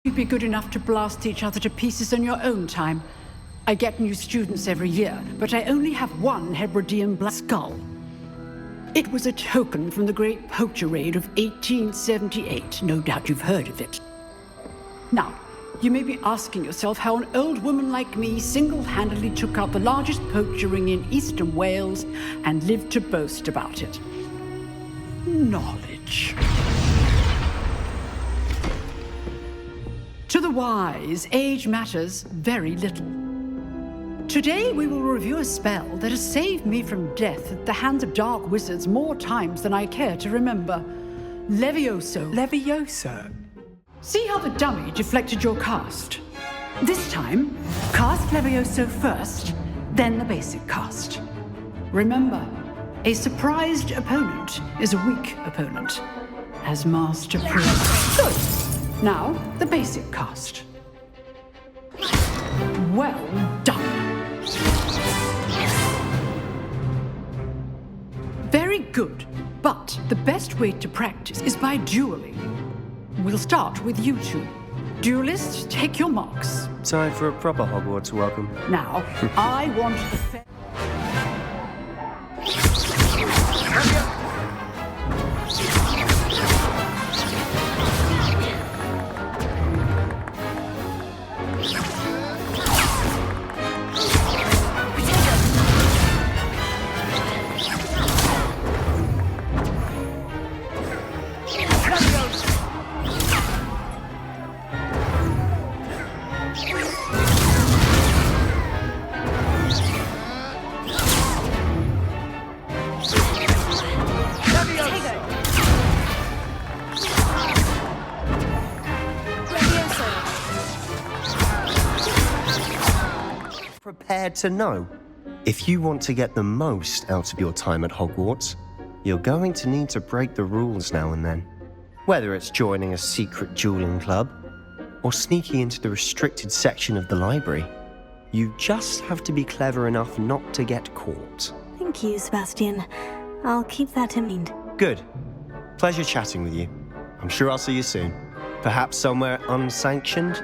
You'd be good enough to blast each other to pieces in your own time. I get new students every year, but I only have one Hebridean black skull. It was a token from the Great Poacher Raid of 1878. No doubt you've heard of it. Now, you may be asking yourself how an old woman like me single-handedly took out the largest poacher ring in eastern Wales and lived to boast about it. Knowledge. To the wise, age matters very little. Today we will review a spell that has saved me from death at the hands of dark wizards more times than I care to remember. Levioso. Levioso? See how the dummy deflected your cast? This time, cast Levioso first, then the basic cast. Remember, a surprised opponent is a weak opponent, as Master proved. Good. Now, the basic cast. Well done. Very good, but the best way to practice is by dueling. We'll start with you two. Duelists, take your marks. Time for a proper Hogwarts welcome. Now, I want the fair... Prepared to know. If you want to get the most out of your time at Hogwarts, you're going to need to break the rules now and then. Whether it's joining a secret dueling club, or sneaking into the restricted section of the library, you just have to be clever enough not to get caught. Thank you, Sebastian. I'll keep that in mind. Good. Pleasure chatting with you. I'm sure I'll see you soon. Perhaps somewhere unsanctioned?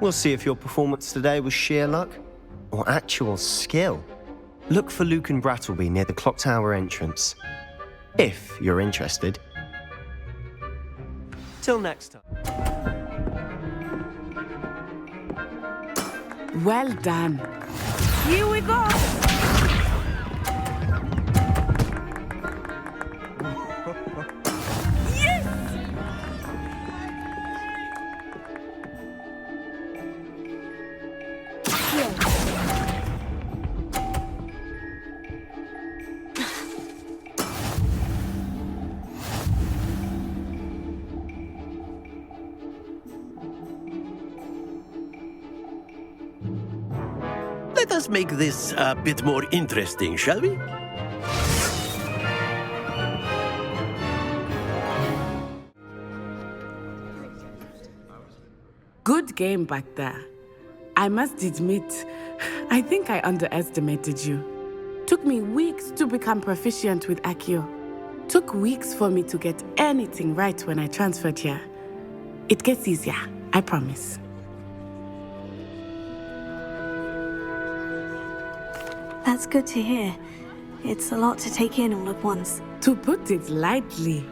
We'll see if your performance today was sheer luck or actual skill. Look for Luke and Brattleby near the clock tower entrance, if you're interested. Till next time. Well done. Here we go! Let us make this a bit more interesting, shall we? Good game back there. I must admit, I think I underestimated you. Took me weeks to become proficient with Accio. Took weeks for me to get anything right when I transferred here. It gets easier, I promise. That's good to hear. It's a lot to take in all at once. To put it lightly,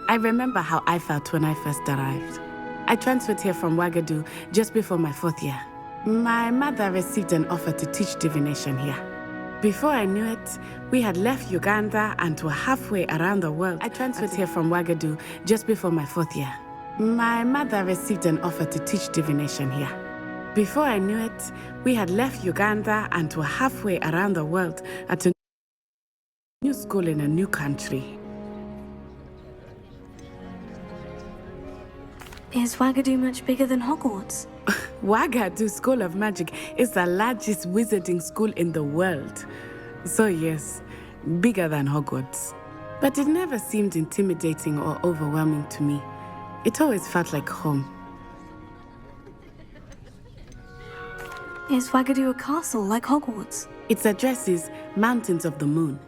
I remember how I felt when I first arrived. I transferred here from Wagadu just before my 4th year. My mother received an offer to teach divination here. Before I knew it, we had left Uganda and were halfway around the world. I transferred here from Wagadu just before my 4th year. My mother received an offer to teach divination here. Before I knew it, we had left Uganda and were halfway around the world at a new school in a new country. Is Wagadu much bigger than Hogwarts? Wagadu School of Magic is the largest wizarding school in the world. So yes, bigger than Hogwarts. But it never seemed intimidating or overwhelming to me. It always felt like home. Is Wagadu a castle like Hogwarts? Its address is Mountains of the Moon.